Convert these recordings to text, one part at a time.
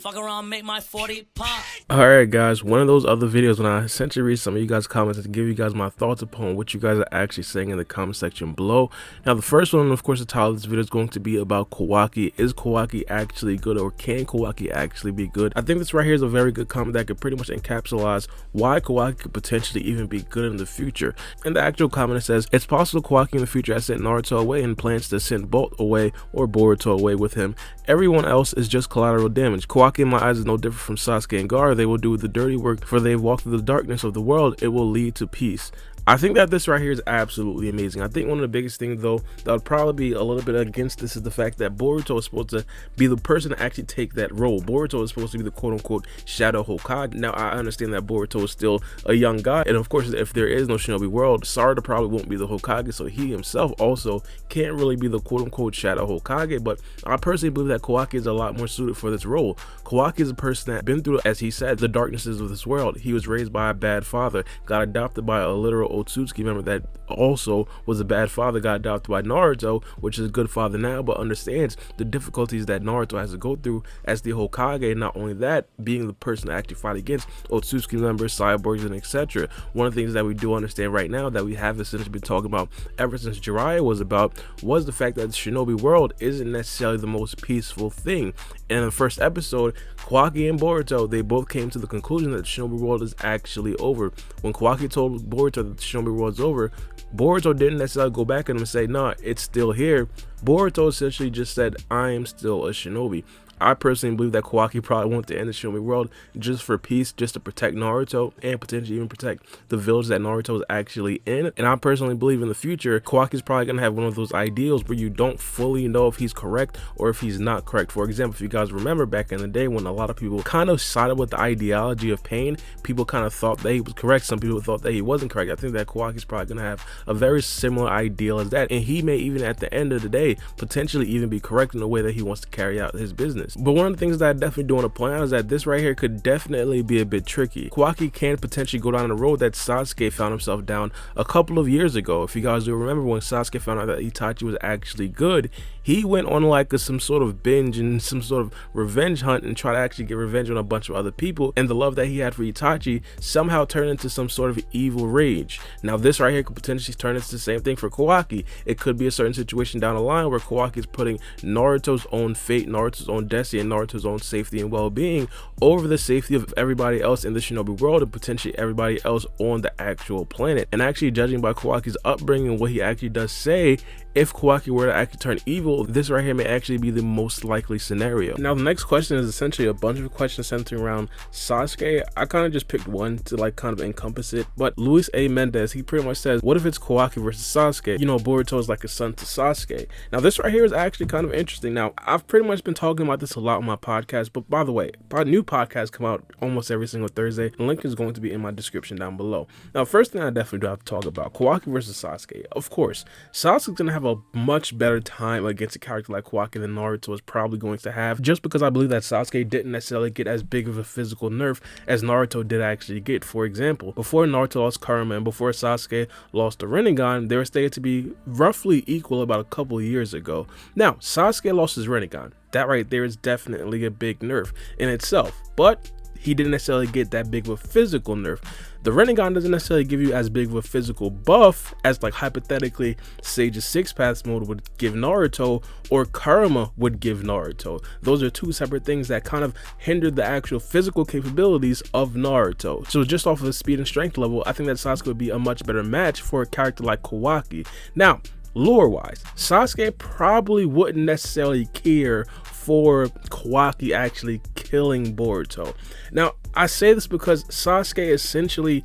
Fuck around, make my 40 pop. Alright guys, one of those other videos when I essentially read some of you guys' comments to give you guys my thoughts upon what you guys are actually saying in the comment section below. Now the first one, of course, the title of this video is going to be about Kawaki. Is Kawaki actually good, or can Kawaki actually be good? I think this right here is a very good comment that could pretty much encapsulate why Kawaki could potentially even be good in the future. And the actual comment says, it's possible Kawaki in the future has sent Naruto away and plans to send both away or Boruto away with him. Everyone else is just collateral damage. Kawaki in my eyes is no different from Sasuke and Baara. They will do the dirty work, for they've walked through the darkness of the world. It will lead to peace. I think that this right here is absolutely amazing. I think one of the biggest things though that would probably be a little bit against this is the fact that Boruto is supposed to be the person to actually take that role. Boruto is supposed to be the quote-unquote Shadow Hokage. Now I understand that Boruto is still a young guy, and of course if there is no Shinobi world, Sarada probably won't be the Hokage, so he himself also can't really be the quote-unquote Shadow Hokage. But I personally believe that Kawaki is a lot more suited for this role. Kawaki is a person that been through, as he said, the darknesses of this world. He was raised by a bad father, got adopted by a literal Otsutsuki member that also was a bad father, got adopted by Naruto, which is a good father now, but understands the difficulties that Naruto has to go through as the Hokage. And not only that, being the person to actually fight against Otsutsuki members, cyborgs, and etc. One of the things that we do understand right now that we have essentially been talking about ever since Jiraiya was about was the fact that the Shinobi world isn't necessarily the most peaceful thing. And in the first episode, Kawaki and Boruto, they both came to the conclusion that the Shinobi world is actually over. When Kawaki told Boruto that the Shinobi world is over, Boruto didn't necessarily go back at him and say, nah, it's still here. Boruto essentially just said, I am still a shinobi. I personally believe that Kawaki probably wanted to end the Shinobi world just for peace, just to protect Naruto and potentially even protect the village that Naruto is actually in. And I personally believe in the future, Kawaki's probably going to have one of those ideals where you don't fully know if he's correct or if he's not correct. For example, if you guys remember back in the day when a lot of people kind of sided with the ideology of pain, people kind of thought that he was correct. Some people thought that he wasn't correct. I think that Kawaki's probably going to have a very similar ideal as that. And he may even at the end of the day potentially even be correct in the way that he wants to carry out his business. But one of the things that I definitely do want to point out is that this right here could definitely be a bit tricky. Kawaki can potentially go down the road that Sasuke found himself down a couple of years ago. If you guys do remember, when Sasuke found out that Itachi was actually good, he went on like some sort of binge and some sort of revenge hunt and try to actually get revenge on a bunch of other people, and the love that he had for Itachi somehow turned into some sort of evil rage. Now this right here could potentially turn into the same thing for Kawaki. It could be a certain situation down the line where Kawaki is putting Naruto's own fate, Naruto's own destiny, and Naruto's own safety and well-being over the safety of everybody else in the Shinobi world and potentially everybody else on the actual planet. And actually, judging by Kawaki's upbringing and what he actually does say, if Kawaki were to actually turn evil, this right here may actually be the most likely scenario. Now the next question is essentially a bunch of questions centering around Sasuke. I kind of just picked one to like kind of encompass it, but Luis A. Mendez, he pretty much says, what if it's Kawaki versus Sasuke? You know, Boruto is like a son to Sasuke. Now this right here is actually kind of interesting. Now I've pretty much been talking about this a lot on my podcast, but by the way, new podcasts come out almost every single Thursday. The link is going to be in my description down below. Now first thing I definitely do have to talk about, Kawaki versus Sasuke. Of course, Sasuke's gonna have a much better time against a character like Kawaki than Naruto is probably going to have, just because I believe that Sasuke didn't necessarily get as big of a physical nerf as Naruto did actually get. For example, before Naruto lost Karma and before Sasuke lost the Rinnegan, they were stated to be roughly equal about a couple of years ago. Now Sasuke lost his Rinnegan. That right there is definitely a big nerf in itself, but he didn't necessarily get that big of a physical nerf. The Rinnegan doesn't necessarily give you as big of a physical buff as like hypothetically Sage's Six Paths mode would give Naruto or Karma would give Naruto. Those are two separate things that kind of hindered the actual physical capabilities of Naruto. So just off of the speed and strength level, I think that Sasuke would be a much better match for a character like Kawaki. Now, lore-wise, Sasuke probably wouldn't necessarily care for Kawaki actually killing Boruto. Now, I say this because Sasuke essentially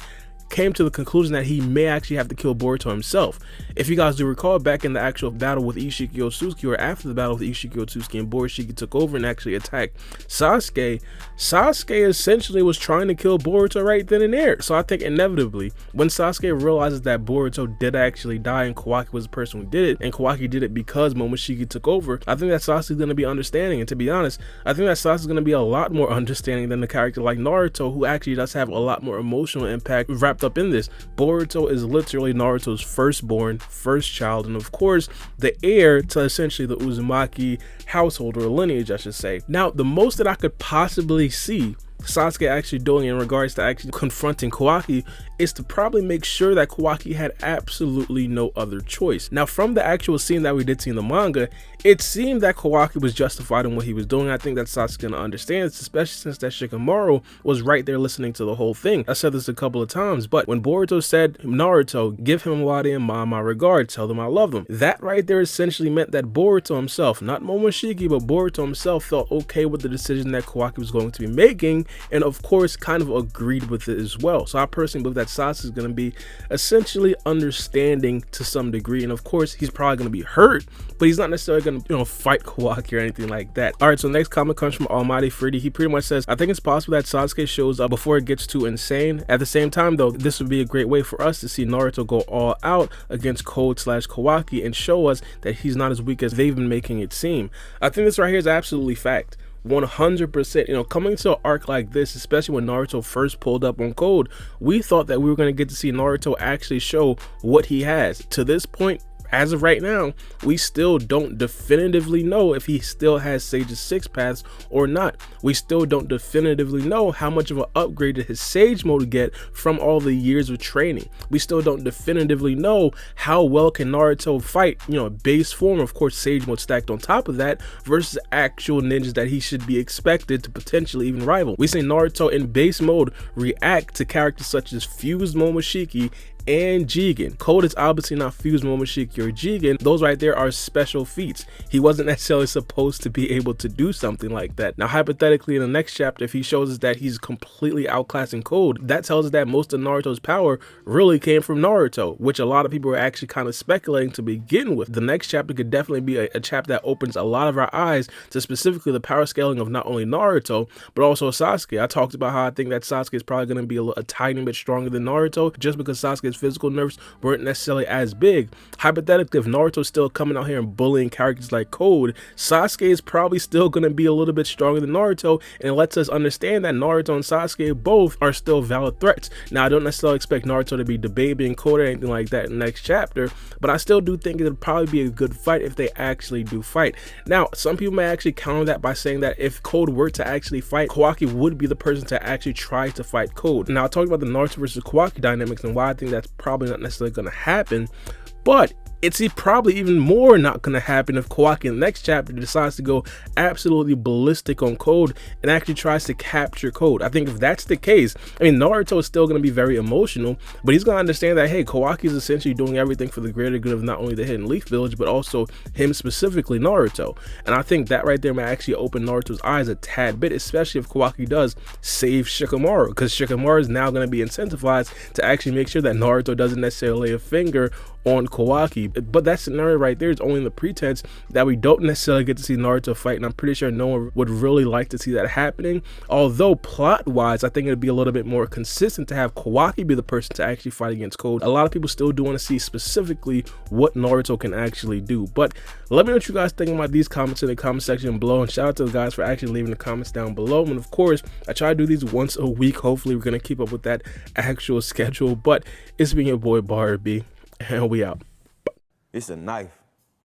came to the conclusion that he may actually have to kill Boruto himself. If you guys do recall, back in the actual battle with Ishiki Otsutsuki, or after the battle with Ishiki Otsutsuki and Borushiki took over and actually attacked Sasuke, Sasuke essentially was trying to kill Boruto right then and there. So I think inevitably, when Sasuke realizes that Boruto did actually die and Kawaki was the person who did it, and Kawaki did it because Momoshiki took over, I think that Sasuke's going to be understanding. And to be honest, I think that Sasuke's going to be a lot more understanding than a character like Naruto, who actually does have a lot more emotional impact wrapped wrapped up in this. Boruto is literally Naruto's firstborn, first child, and of course the heir to essentially the Uzumaki household, or lineage I should say. Now the most that I could possibly see Sasuke actually doing in regards to actually confronting Kawaki is to probably make sure that Kawaki had absolutely no other choice. Now from the actual scene that we did see in the manga, it seemed that Kawaki was justified in what he was doing. I think that Sasuke's gonna understand, especially since that Shikamaru was right there listening to the whole thing. I said this a couple of times, but when Boruto said, Naruto, give him Wadi and Ma my regard, tell them I love them, that right there essentially meant that Boruto himself, not Momoshiki, but Boruto himself felt okay with the decision that Kawaki was going to be making, and of course kind of agreed with it as well. So I personally believe that Sasuke is going to be essentially understanding to some degree, and of course he's probably going to be hurt, but he's not necessarily going to fight Kawaki or anything like that. All right, so next comment comes from Almighty Freddy. He pretty much says, I think it's possible that Sasuke shows up before it gets too insane. At the same time though, this would be a great way for us to see Naruto go all out against Code/Kawaki and show us that he's not as weak as they've been making it seem. I think this right here is absolutely fact. 100%. Coming to an arc like this, especially when Naruto first pulled up on Code, we thought that we were going to get to see Naruto actually show what he has. To this point, as of right now, we still don't definitively know if he still has Sage's 6 paths or not. We still don't definitively know how much of an upgrade did his Sage mode get from all the years of training. We still don't definitively know how well can Naruto fight, base form, of course Sage mode stacked on top of that, versus actual ninjas that he should be expected to potentially even rival. We see Naruto in base mode react to characters such as Fused Momoshiki and Jigen. Code is obviously not Fused Momoshiki or Jigen. Those right there are special feats. He wasn't necessarily supposed to be able to do something like that. Now hypothetically in the next chapter, if he shows us that he's completely outclassing Code, that tells us that most of Naruto's power really came from Naruto, which a lot of people were actually kind of speculating to begin with. The next chapter could definitely be a chapter that opens a lot of our eyes to specifically the power scaling of not only Naruto but also Sasuke. I talked about how I think that Sasuke is probably going to be a tiny bit stronger than Naruto, just because Sasuke's physical nerfs weren't necessarily as big. Hypothetically, if Naruto's still coming out here and bullying characters like Code, Sasuke is probably still going to be a little bit stronger than Naruto, and it lets us understand that Naruto and Sasuke both are still valid threats. Now I don't necessarily expect Naruto to be debating Code or anything like that in the next chapter, but I still do think it'll probably be a good fight if they actually do fight. Now some people may actually counter that by saying that if Code were to actually fight, Kawaki would be the person to actually try to fight Code. Now I talked about the Naruto versus Kawaki dynamics and why I think that's probably not necessarily going to happen, but it's probably even more not going to happen if Kawaki in the next chapter decides to go absolutely ballistic on Code and actually tries to capture Code. I think if that's the case, Naruto is still going to be very emotional, but he's going to understand that, hey, Kawaki is essentially doing everything for the greater good of not only the Hidden Leaf Village, but also him specifically, Naruto. And I think that right there may actually open Naruto's eyes a tad bit, especially if Kawaki does save Shikamaru, because Shikamaru is now going to be incentivized to actually make sure that Naruto doesn't necessarily lay a finger on Kawaki. But that scenario right there is only in the pretense that we don't necessarily get to see Naruto fight, and I'm pretty sure no one would really like to see that happening. Although plot wise, I think it'd be a little bit more consistent to have Kawaki be the person to actually fight against Code. A lot of people still do want to see specifically what Naruto can actually do. But let me know what you guys think about these comments in the comment section below, and shout out to the guys for actually leaving the comments down below. And of course, I try to do these once a week. Hopefully we're gonna keep up with that actual schedule. But it's been your boy Baara B, and we out. It's a knife.